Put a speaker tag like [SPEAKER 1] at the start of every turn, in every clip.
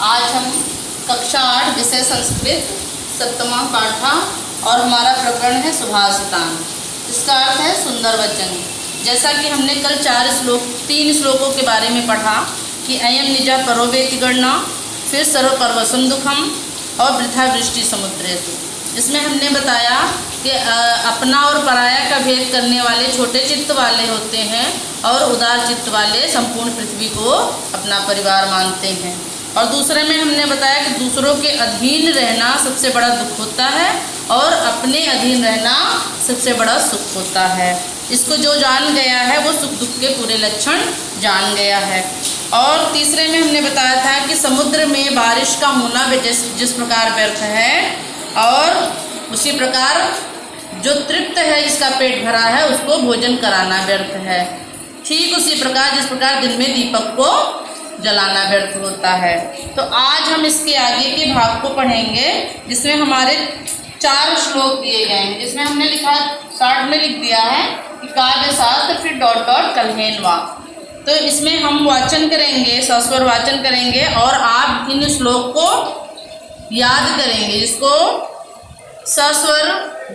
[SPEAKER 1] आज हम कक्षा 8 विषय संस्कृत सप्तमा पाठा और हमारा प्रकरण है सुभाषितान। इसका अर्थ है सुंदर वचन। जैसा कि हमने कल 3 श्लोकों के बारे में पढ़ा कि अयम निजा परोवेति गणना, फिर सर्वपर्वसम दुखम और वृथा वृष्टि समुद्रेषु। इसमें हमने बताया कि अपना और पराया का भेद करने वाले छोटे चित्त वाले होते हैं और उदार चित्त वाले संपूर्ण पृथ्वी को अपना परिवार मानते हैं। और दूसरे में हमने बताया कि दूसरों के अधीन रहना सबसे बड़ा दुख होता है और अपने अधीन रहना सबसे बड़ा सुख होता है। इसको जो जान गया है वो सुख दुख के पूरे लक्षण जान गया है। और तीसरे में हमने बताया था कि समुद्र में बारिश का होना जिस प्रकार व्यर्थ है और उसी प्रकार जो तृप्त है, जिसका पेट भरा है, उसको भोजन कराना व्यर्थ है। ठीक उसी प्रकार जिस प्रकार दिन में दीपक को जलाना व्यर्थ होता है। तो आज हम इसके आगे के भाग को पढ़ेंगे जिसमें हमारे 4 श्लोक दिए गए हैं। जिसमें हमने लिखा शॉर्ट में लिख दिया है कि काव्य शास्त्र फिर डॉट डॉट कल्हेनवा। तो इसमें हम वाचन करेंगे, सस्वर वाचन करेंगे और आप इन श्लोक को याद करेंगे, जिसको सस्वर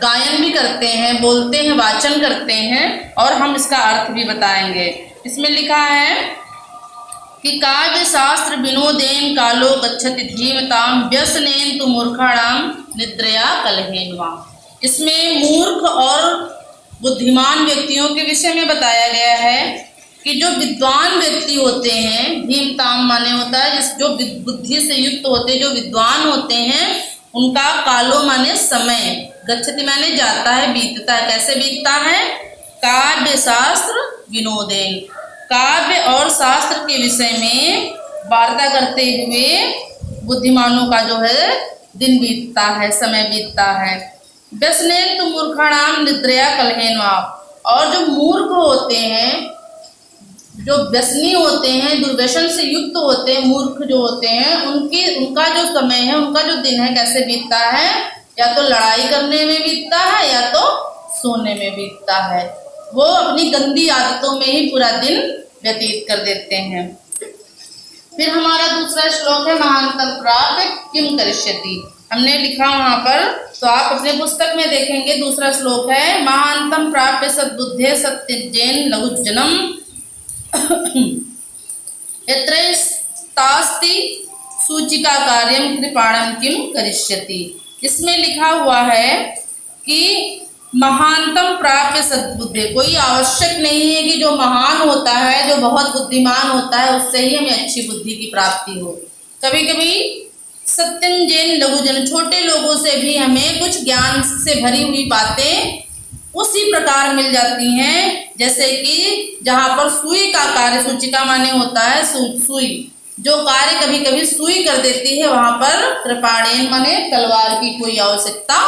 [SPEAKER 1] गायन भी करते हैं, बोलते हैं, वाचन करते हैं और हम इसका अर्थ भी बताएंगे। इसमें लिखा है कि काव्य शास्त्र विनोदेन कालो गच्छति धीमताम व्यसनेन तु मूर्खाणाम निद्रया कलहेनवा। इसमें मूर्ख और बुद्धिमान व्यक्तियों के विषय में बताया गया है कि जो विद्वान व्यक्ति होते हैं, धीमताम माने होता है जो बुद्धि से युक्त होते, जो विद्वान होते हैं, उनका कालो माने समय, गच्छति माने जाता है, बीतता है। कैसे बीतता है? काव्य शास्त्र विनोदेन, काव्य और शास्त्र के विषय में वार्ता करते हुए बुद्धिमानों का जो है दिन बीतता है, समय बीतता है। व्यसनेन तु मूर्खाणाम निद्रया कलहेनवा। और जो मूर्ख होते हैं, जो व्यसनी होते हैं, दुर्व्यसन से युक्त होते हैं, मूर्ख जो होते हैं, उनका जो समय है, उनका जो दिन है, कैसे बीतता है? या तो लड़ाई करने में बीतता है या तो सोने में बीतता है। वो अपनी गंदी आदतों में ही पूरा दिन व्यतीत कर देते हैं। फिर हमारा दूसरा श्लोक है महांतम प्राप्त किम करिष्यति। हमने लिखा वहां पर, तो आप अपने पुस्तक में देखेंगे। दूसरा श्लोक है महांतम प्राप्य सद्बुद्धे सत्यजेन लघुजनम यत्रैस्तास्ति सूचिका कार्यम कृपाणम किम करिष्यति। इसमें लिखा हुआ है कि महानतम प्राप्य सद्बुद्धि, कोई आवश्यक नहीं है कि जो महान होता है, जो बहुत बुद्धिमान होता है, उससे ही हमें अच्छी बुद्धि की प्राप्ति हो। कभी कभी सत्यंजन लघुजन, छोटे लोगों से भी हमें कुछ ज्ञान से भरी हुई बातें उसी प्रकार मिल जाती हैं, जैसे कि जहाँ पर सुई का कार्य, सूचिका माने होता है सुई, जो कार्य कभी कभी सुई कर देती है, वहां पर कृपाणेन माने तलवार की कोई आवश्यकता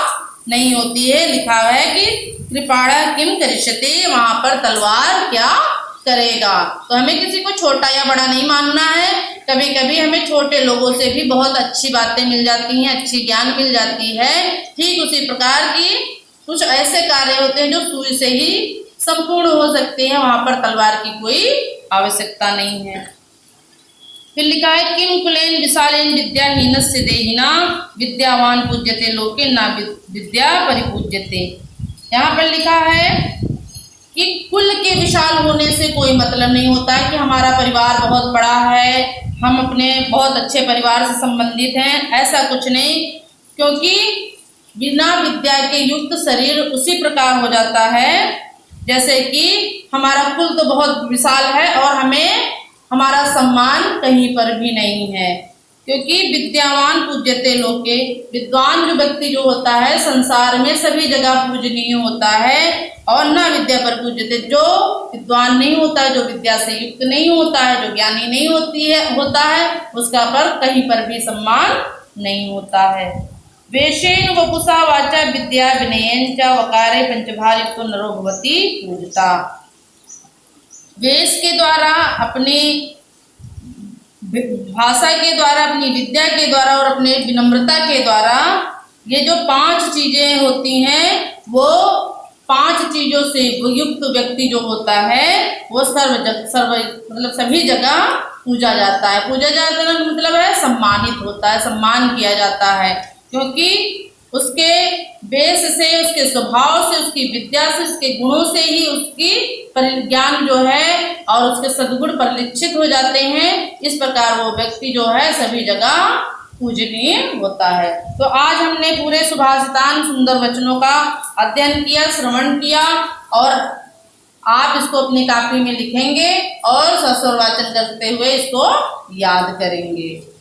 [SPEAKER 1] नहीं होती है। लिखा है कि कृपाणा किम करिष्यति, वहां पर तलवार क्या करेगा। तो हमें किसी को छोटा या बड़ा नहीं मानना है। कभी कभी हमें छोटे लोगों से भी बहुत अच्छी बातें मिल जाती हैं, अच्छी ज्ञान मिल जाती है। ठीक उसी प्रकार की कुछ ऐसे कार्य होते हैं जो सुई से ही संपूर्ण हो सकते हैं, वहां पर तलवार की कोई आवश्यकता नहीं है। फिर लिखा है किम कुलेन विशालेन विद्याहीनस्य देहिना विद्यावान पूज्यते लोके ना विद्या परिपूज्यते। यहाँ पर लिखा है कि कुल के विशाल होने से कोई मतलब नहीं होता है कि हमारा परिवार बहुत बड़ा है, हम अपने बहुत अच्छे परिवार से संबंधित हैं। ऐसा कुछ नहीं, क्योंकि बिना विद्या के युक्त शरीर उसी प्रकार हो जाता है जैसे कि हमारा कुल तो बहुत विशाल है और हमें हमारा सम्मान कहीं पर भी नहीं है। क्योंकि विद्यावान पूज्यते लोके, विद्वान जो व्यक्ति जो होता है संसार में सभी जगह पूजनीय होता है, और ना विद्या पर पूज्यते, जो विद्वान नहीं होता है, जो विद्या से युक्त नहीं होता है, जो ज्ञानी नहीं होता है, उसका पर कहीं पर भी सम्मान नहीं होता है। वेशेन वपुषा वाचा विद्या विनयेन च वकारे पंचभारितो नरो भवति पूजता। वेश के द्वारा, अपनी भाषा के द्वारा, अपनी विद्या के द्वारा और अपने विनम्रता के द्वारा, ये जो 5 चीजें होती हैं, वो 5 चीजों से युक्त व्यक्ति जो होता है वो सर्व मतलब सभी जगह पूजा जाता है। पूजा जाता है मतलब है सम्मानित होता है, सम्मान किया जाता है, क्योंकि उसके वेश से, उसके स्वभाव से, उसकी विद्या से, उसके गुणों से ही उसकी परिज्ञान जो है और उसके सद्गुण परिलक्षित हो जाते हैं। इस प्रकार वो व्यक्ति जो है सभी जगह पूजनीय होता है। तो आज हमने पूरे सुभाषितान सुंदर वचनों का अध्ययन किया, श्रवण किया, और आप इसको अपनी कॉपी में लिखेंगे और सस्वर वाचन करते हुए इसको याद करेंगे।